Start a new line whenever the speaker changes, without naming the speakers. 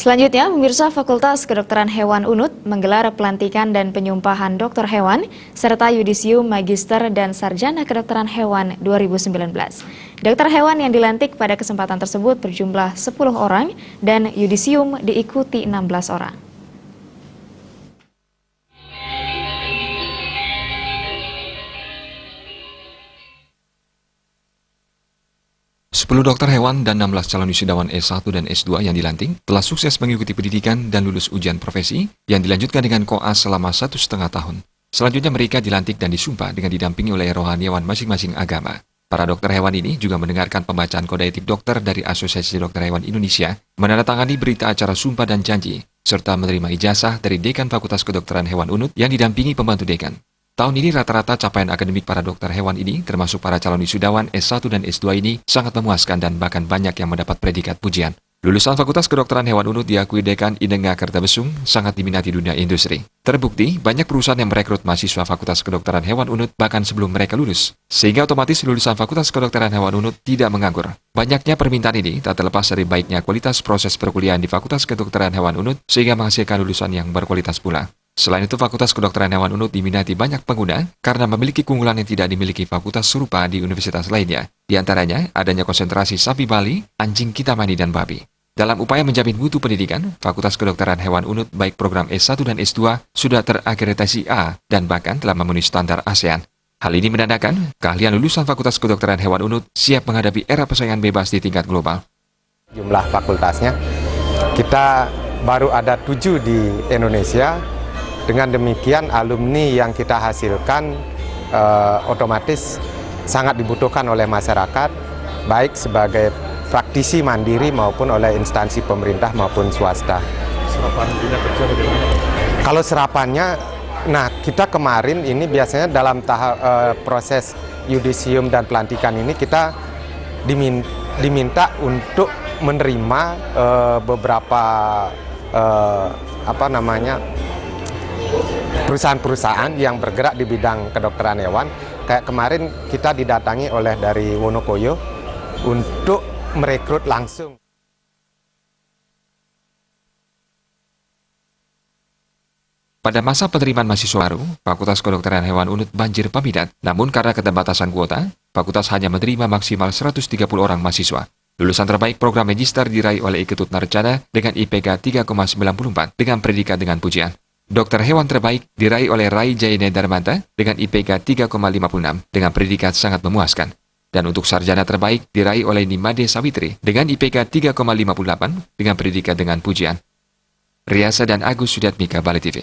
Selanjutnya, pemirsa Fakultas Kedokteran Hewan UNUD menggelar pelantikan dan penyumpahan dokter hewan serta yudisium magister dan sarjana kedokteran hewan 2019. Dokter hewan yang dilantik pada kesempatan tersebut berjumlah 10 orang dan yudisium diikuti 16 orang.
10 dokter hewan dan 16 calon wisudawan S1 dan S2 yang dilantik telah sukses mengikuti pendidikan dan lulus ujian profesi yang dilanjutkan dengan koas selama 1,5 tahun. Selanjutnya mereka dilantik dan disumpah dengan didampingi oleh rohaniawan masing-masing agama. Para dokter hewan ini juga mendengarkan pembacaan kode etik dokter dari Asosiasi Dokter Hewan Indonesia, menandatangani berita acara sumpah dan janji, serta menerima ijazah dari Dekan Fakultas Kedokteran Hewan UNUD yang didampingi pembantu dekan. Tahun ini rata-rata capaian akademik para dokter hewan ini, termasuk para calon wisudawan S1 dan S2 ini, sangat memuaskan dan bahkan banyak yang mendapat predikat pujian. Lulusan Fakultas Kedokteran Hewan UNUD diakui Dekan Inengga Kertabesung sangat diminati dunia industri. Terbukti, banyak perusahaan yang merekrut mahasiswa Fakultas Kedokteran Hewan UNUD bahkan sebelum mereka lulus. Sehingga otomatis lulusan Fakultas Kedokteran Hewan UNUD tidak menganggur. Banyaknya permintaan ini tak terlepas dari baiknya kualitas proses perkuliahan di Fakultas Kedokteran Hewan UNUD sehingga menghasilkan lulusan yang berkualitas pula. Selain itu, Fakultas Kedokteran Hewan UNUD diminati banyak pengguna karena memiliki keunggulan yang tidak dimiliki fakultas serupa di universitas lainnya. Di antaranya, adanya konsentrasi sapi Bali, anjing Kintamani, dan babi. Dalam upaya menjamin mutu pendidikan, Fakultas Kedokteran Hewan UNUD baik program S1 dan S2 sudah terakreditasi A dan bahkan telah memenuhi standar ASEAN. Hal ini menandakan keahlian lulusan Fakultas Kedokteran Hewan UNUD siap menghadapi era persaingan bebas di tingkat global.
Jumlah fakultasnya, kita baru ada 7 di Indonesia. Dengan demikian, alumni yang kita hasilkan otomatis sangat dibutuhkan oleh masyarakat, baik sebagai praktisi mandiri maupun oleh instansi pemerintah maupun swasta.
Serapan dunia kerja bagaimana?
Kalau serapannya, nah kita kemarin ini biasanya dalam tahap proses yudisium dan pelantikan ini kita diminta untuk menerima beberapa perusahaan-perusahaan yang bergerak di bidang kedokteran hewan. Kayak kemarin kita didatangi oleh dari Wonokoyo untuk merekrut langsung.
Pada masa penerimaan mahasiswa baru, Fakultas Kedokteran Hewan UNUD banjir peminat. Namun karena keterbatasan kuota, fakultas hanya menerima maksimal 130 orang mahasiswa. Lulusan terbaik program magister diraih oleh Iketut Narjana dengan IPK 3,94 dengan predikat dengan pujian. Dokter hewan terbaik diraih oleh Rai Jayane Darmanta dengan IPK 3,56 dengan predikat sangat memuaskan. Dan untuk sarjana terbaik diraih oleh Nimade Sawitri dengan IPK 3,58 dengan predikat dengan pujian. Riasa dan Agus Sudiatmika, Bali TV.